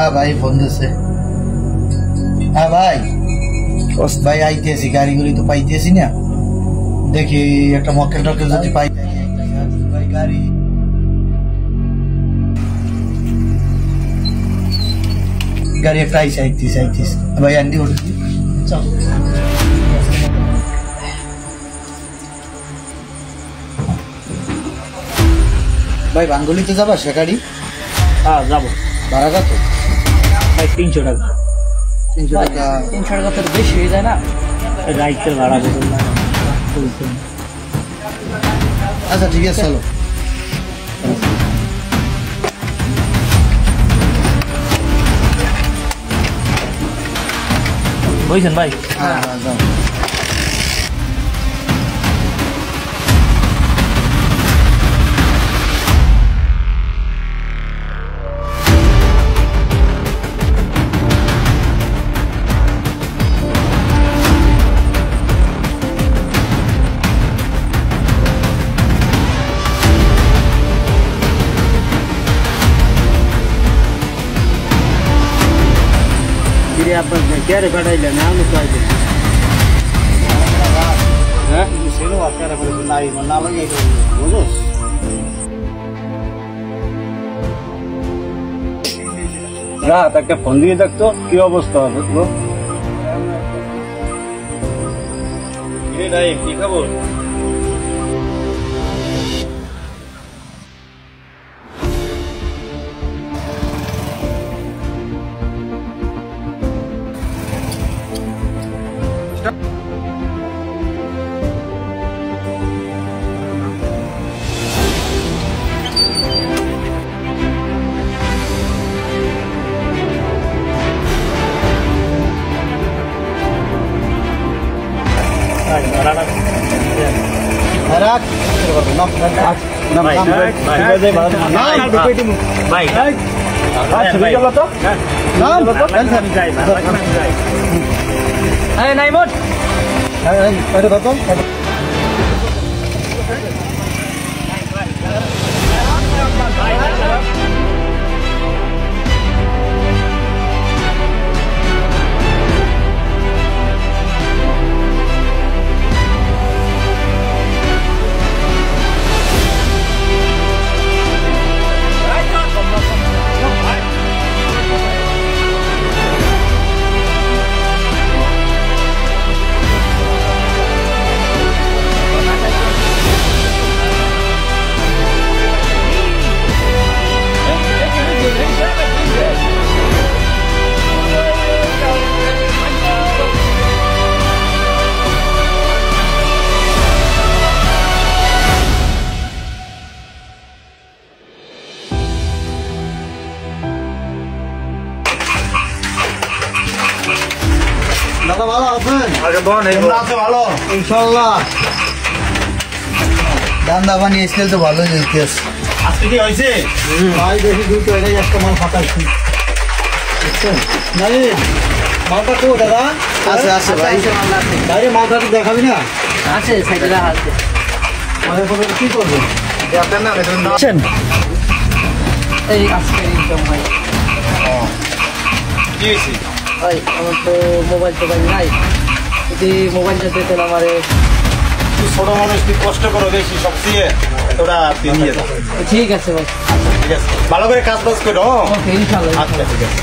হ্যাঁ ভাই ফোন দিচ্ছে। হ্যাঁ ভাই ভাই আইতেছি, গাড়িগুলি তো পাইতেছি না, দেখি একটা মক্কেল টক্কেল যদি পাই। ভাই গাড়ি গাড়ি একটা আইসি আইতিস ভাই আন্টি ওঠে চল। ভাই বাঙ্গুলিতে যাবা সে গাড়ি? হ্যাঁ যাবো। ভাড়া কত ভাই 300 টাকা। 300 টাকা? 300 টাকা তো বেশি হয়ে যায় না? রাইতের ভাড়া বলুন না। আচ্ছা ঠিক আছে চলো। বুঝছেন ভাই? হ্যাঁ যাও। क्यारे कटाइलेन आउनु पाइले হ্যাঁ সেনো আকারে করে নাই না লাগে বুঝছ রাত একটা ফোন দিয়ে দেখতো কি অবস্থা হবে তো এ নাই কি খবর দাদা ভালো আছেন? ভালো ইনশাল্লাহ। দান্দা পানি স্কেল তো ভালো চলতেছে। আজকে কি হয়েছে ভাই দেখি দুটো এটাই একটা মাল ফাটাইছি। নাই মালটা তো দাদা আছে আছে ভাই। বাইরে মালটা তো দেখাবি না? আছে সাইকেল আছে আমাদের পরে কি করবো? দেখেন না আছেন এই আজকে ইনকাম ভাই কি হয়েছে ভাই আমার তো মোবাইল নাই যদি মোবাইলটা দিতেন আমারে ছোট মানুষ তুই কষ্ট করো বেশি সবচেয়ে তোরা নিয়ে যাও। ঠিক আছে ভাই ঠিক আছে ভালো করে কাজ বাজ করো। ওকে ইনশাআল্লাহ। আচ্ছা ঠিক আছে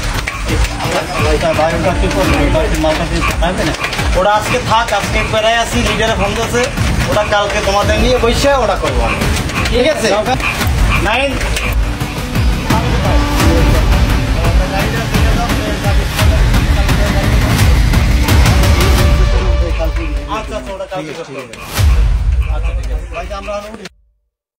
ওরা আজকে থাক, আজকে পেরাই আসি লিডারে ফোন দিয়েছে, ওরা কালকে তোমাদের নিয়ে বসে ওরা করবো। ঠিক আছে নাইন আচ্ছা আচ্ছা ওটা কালকে করতে হবে। আচ্ছা ঠিক আছে ভাই আমরা